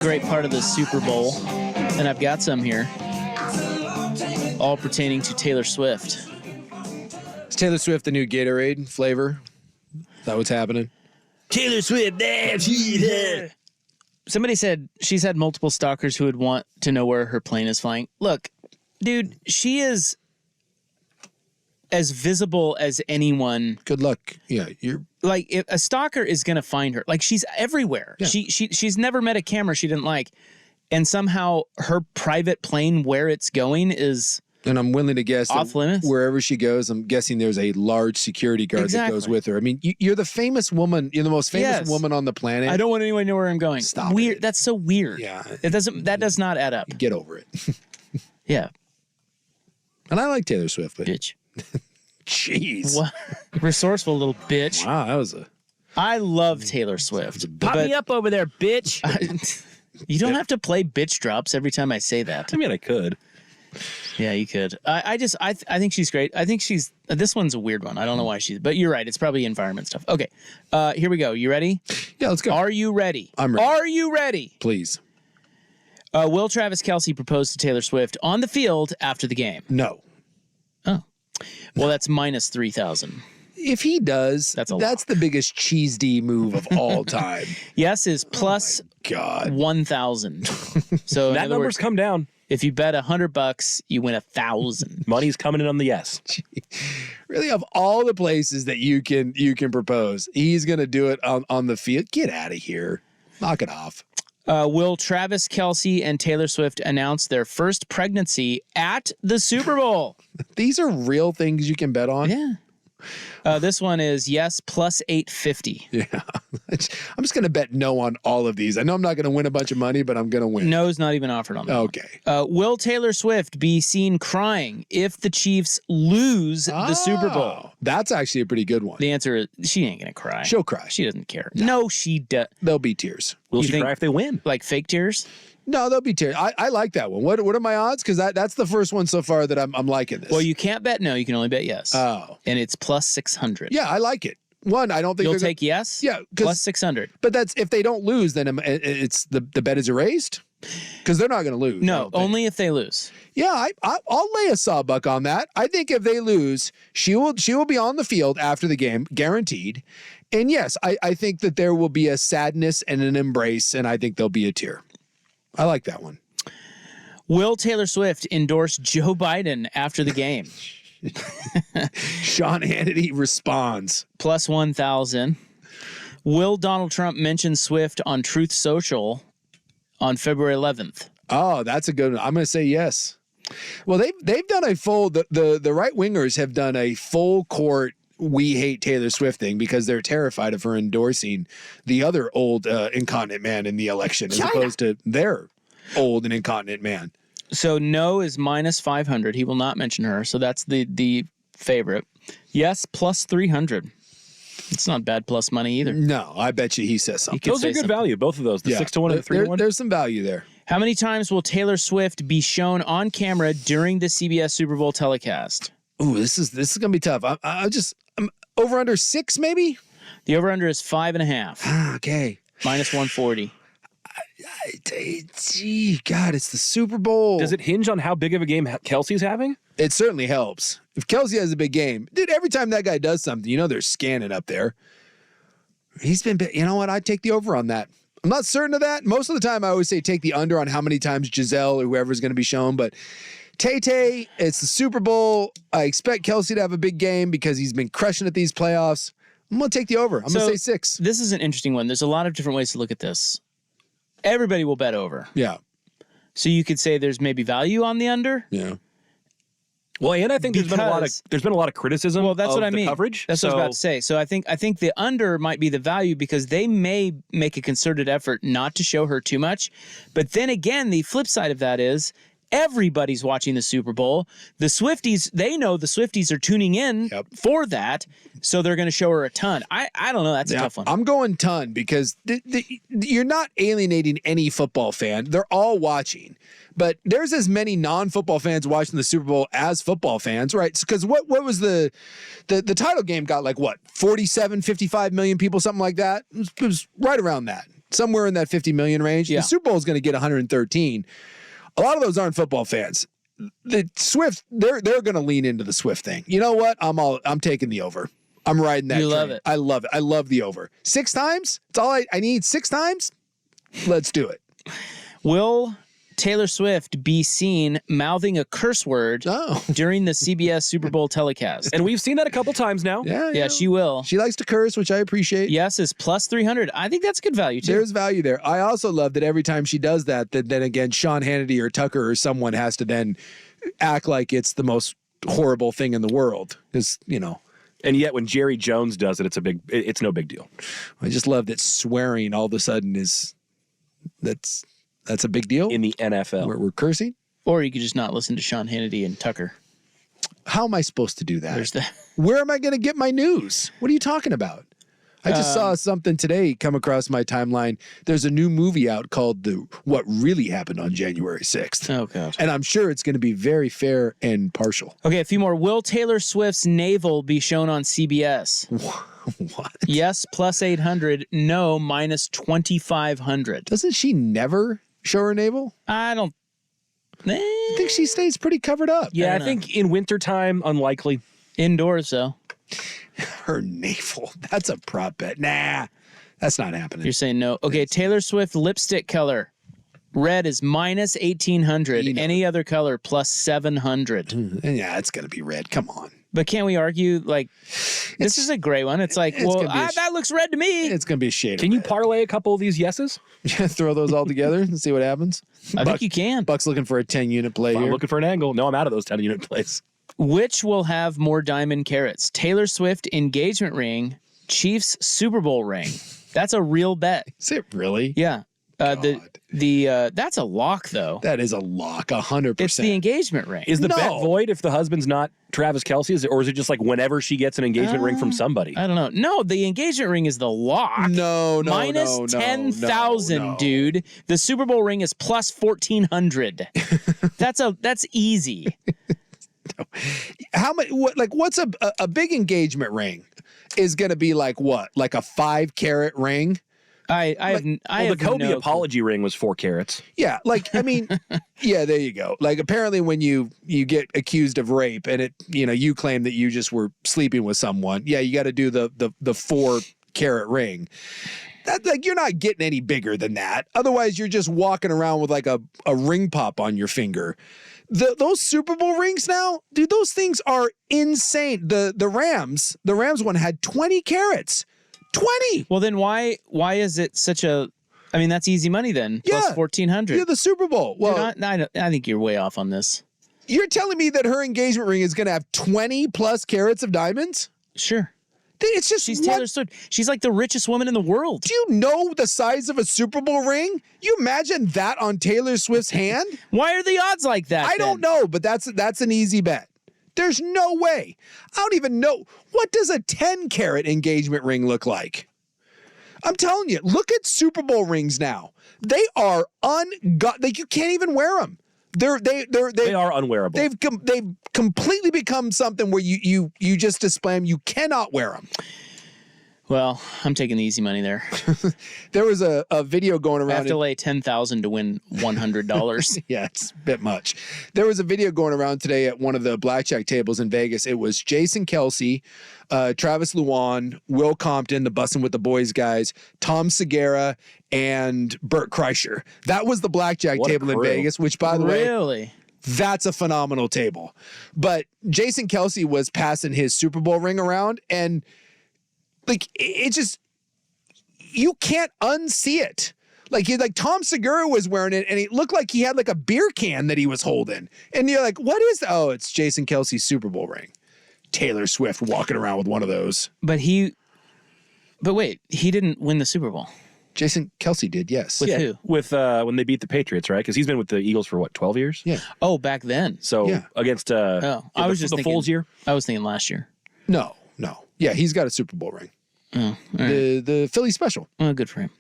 Great part of the Super Bowl, and I've got some here, all pertaining to Taylor Swift. Is Taylor Swift the new Gatorade flavor? Is that what's happening? Taylor Swift, there. Somebody said she's had multiple stalkers who would want to know where her plane is flying. Look, dude, she is as visible as anyone. Good luck. Yeah, you're like if a stalker is going to find her. Like she's everywhere. Yeah. She's never met a camera she didn't like, and somehow her private plane where it's going is. And I'm willing to guess off limits. Wherever she goes, I'm guessing there's a large security guard that goes with her. I mean, you're the famous woman. You're the most famous woman on the planet. I don't want anyone to know where I'm going. Stop weird. it. That's so weird. Yeah. That does not add up. Get over it. Yeah. And I like Taylor Swift, but bitch. Jeez. What? Resourceful little bitch. Wow, that was a. I love Taylor Swift. Pop me up over there, bitch. You don't have to play bitch drops every time I say that. I mean, I could. Yeah, you could. I think she's great. I think this one's a weird one. I don't know why but you're right. It's probably environment stuff. Okay. Here we go. You ready? Yeah, let's go. Are you ready? I'm ready. Are you ready? Please. Will Travis Kelce propose to Taylor Swift on the field after the game? No. Oh. Well, that's minus 3,000. If he does, that's the biggest cheese D move of all time. Yes is plus 1,000. So that number's come down. If you bet $100, you win 1,000. Money's coming in on the yes. Really, of all the places that you can propose, he's gonna do it on the field. Get out of here. Knock it off. Will Travis Kelce and Taylor Swift announce their first pregnancy at the Super Bowl? These are real things you can bet on. Yeah. This one is yes plus 850. Yeah. I'm just going to bet no on all of these. I know I'm not going to win a bunch of money, but I'm going to win. No's not even offered on that. Okay. Will Taylor Swift be seen crying if the Chiefs lose the Super Bowl? That's actually a pretty good one. The answer is she ain't going to cry. She'll cry. She doesn't care. No, she does. There'll be tears. Will she cry if they win? Like fake tears? No, there'll be tears. I like that one. What are my odds? Because that's the first one so far that I'm liking this. Well, you can't bet no. You can only bet yes. Oh. And it's plus 600. Yeah, I like it. One, I don't think you'll take yes. Yeah, plus 600. But that's if they don't lose, then it's the bet is erased because they're not going to lose. No, only if they lose. Yeah, I'll lay a sawbuck on that. I think if they lose, she will be on the field after the game, guaranteed. And yes, I think that there will be a sadness and an embrace, and I think there'll be a tear. I like that one. Will Taylor Swift endorse Joe Biden after the game? Sean Hannity responds. Plus 1,000. Will Donald Trump mention Swift on Truth Social on February 11th? Oh, that's a good one. I'm going to say yes. Well, they've done a full, the right wingers have done a full court we hate Taylor Swift thing because they're terrified of her endorsing the other old incontinent man in the election as opposed to their old and incontinent man. So no is minus 500. He will not mention her. So that's the favorite. Yes, plus 300. It's not bad plus money either. No, I bet you he says something. Those are good value, both of those. The 6-1 and the 3-1. There's some value there. How many times will Taylor Swift be shown on camera during the CBS Super Bowl telecast? Ooh, this is going to be tough. I'm over under 6 maybe? The over under is 5.5. Okay. Minus 140. Gee, God, it's the Super Bowl. Does it hinge on how big of a game Kelce's having? It certainly helps. If Kelce has a big game, dude, every time that guy does something, they're scanning up there. He's been, you know what? I'd take the over on that. I'm not certain of that. Most of the time, I always say take the under on how many times Giselle or whoever's going to be shown, but Tay-Tay, it's the Super Bowl. I expect Kelce to have a big game because he's been crushing at these playoffs. I'm going to take the over. I'm going to say 6. This is an interesting one. There's a lot of different ways to look at this. Everybody will bet over. Yeah. So you could say there's maybe value on the under. Yeah. Well, and I think there's been a lot of criticism. Well, that's what I mean. Coverage. That's what I was about to say. So I think the under might be the value because they may make a concerted effort not to show her too much. But then again, the flip side of that is everybody's watching the Super Bowl. The Swifties, they know the Swifties are tuning in for that, so they're going to show her a ton. I don't know. That's a tough one. I'm going ton because you're not alienating any football fan. They're all watching. But there's as many non-football fans watching the Super Bowl as football fans, right? Because what was the title game got 47, 55 million people, something like that? It was right around that. somewhere in that 50 million range. Yeah. The Super Bowl is going to get 113. A lot of those aren't football fans. The Swift, they're going to lean into the Swift thing. You know what? I'm taking the over. I'm riding that. You train. love it. I love it. I love the over. 6 times? It's all I need. 6 times? Let's do it. Will Taylor Swift be seen mouthing a curse word during the CBS Super Bowl telecast? And we've seen that a couple times now. Yeah, she will. She likes to curse, which I appreciate. Yes is plus 300. I think that's good value, too. There's value there. I also love that every time she does that, then again, Sean Hannity or Tucker or someone has to then act like it's the most horrible thing in the world. Because, And yet when Jerry Jones does it, it's no big deal. I just love that swearing all of a sudden that's a big deal. In the NFL. We're cursing? Or you could just not listen to Sean Hannity and Tucker. How am I supposed to do that? There's that. Where am I going to get my news? What are you talking about? I just saw something today come across my timeline. There's a new movie out called What Really Happened on January 6th. Oh, God. And I'm sure it's going to be very fair and partial. Okay, a few more. Will Taylor Swift's navel be shown on CBS? What? Yes, plus 800. No, minus 2,500. Doesn't she never show her navel? I don't... I think she stays pretty covered up. Yeah, I know. think in wintertime, unlikely. Indoors, though. Her navel. That's a prop bet. Nah, that's not happening. You're saying no. Okay, Taylor Swift lipstick color. Red is minus 1,800. Any other color plus 700. Yeah, it's going to be red. Come on. But can't we argue, this is a gray one. It's like, that looks red to me. It's going to be a shade. Can you parlay a couple of these yeses? Throw those all together and see what happens? I think you can. Buck's looking for a 10-unit play I'm here. looking for an angle. No, I'm out of those 10-unit plays. Which will have more diamond carats? Taylor Swift engagement ring, Chiefs Super Bowl ring. That's a real bet. Is it really? Yeah. That's a lock, though. That is a lock, 100%. It's the engagement ring. Is the bet void if the husband's not Travis Kelce? Or is it just like whenever she gets an engagement ring from somebody? I don't know. No, the engagement ring is the lock. No. Minus 10,000, dude. The Super Bowl ring is plus 1,400. That's easy. How much? What's a big engagement ring? Is going to be like what? Like a 5-carat ring? The Kobe apology ring was 4 carats. Yeah, yeah, there you go. Apparently when you get accused of rape and you claim that you just were sleeping with someone, yeah, you got to do the 4-carat ring. That you're not getting any bigger than that. Otherwise, you're just walking around with a ring pop on your finger. Those Super Bowl rings now, dude, those things are insane. The Rams one had 20 carats. 20. Well, then why is it such a... I mean, that's easy money then. Yeah. Plus 1,400. Yeah, the Super Bowl. Well, dude, I think you're way off on this. You're telling me that her engagement ring is going to have 20 plus carats of diamonds? Sure. It's just she's Taylor Swift. She's like the richest woman in the world. Do you know the size of a Super Bowl ring? You imagine that on Taylor Swift's hand? Why are the odds like that? I don't know, but that's an easy bet. There's no way. I don't even know. What does a 10-carat engagement ring look like? I'm telling you, look at Super Bowl rings now. They are you can't even wear them. They are unwearable. They've completely become something where you just display them. You cannot wear them. Well, I'm taking the easy money there. There was a video going around. I have to lay $10,000 to win $100. Yeah, it's a bit much. There was a video going around today at one of the blackjack tables in Vegas. It was Jason Kelce, Travis Luan, Will Compton, the Bussin' with the Boys guys, Tom Segura, and Bert Kreischer. That was the blackjack table in Vegas, which, by the way, that's a phenomenal table. But Jason Kelce was passing his Super Bowl ring around, and it just, you can't unsee it. Like Tom Segura was wearing it, and it looked like he had a beer can that he was holding. And you're like, what is that? Oh, it's Jason Kelce's Super Bowl ring. Taylor Swift walking around with one of those. But wait, he didn't win the Super Bowl. Jason Kelce did, yes. With who? With when they beat the Patriots, right? Because he's been with the Eagles for 12 years? Yeah. Oh, back then. So against I was just thinking Foles year? I was thinking last year. No. Yeah, he's got a Super Bowl ring. Oh, all right. The Philly special. Oh, good for him.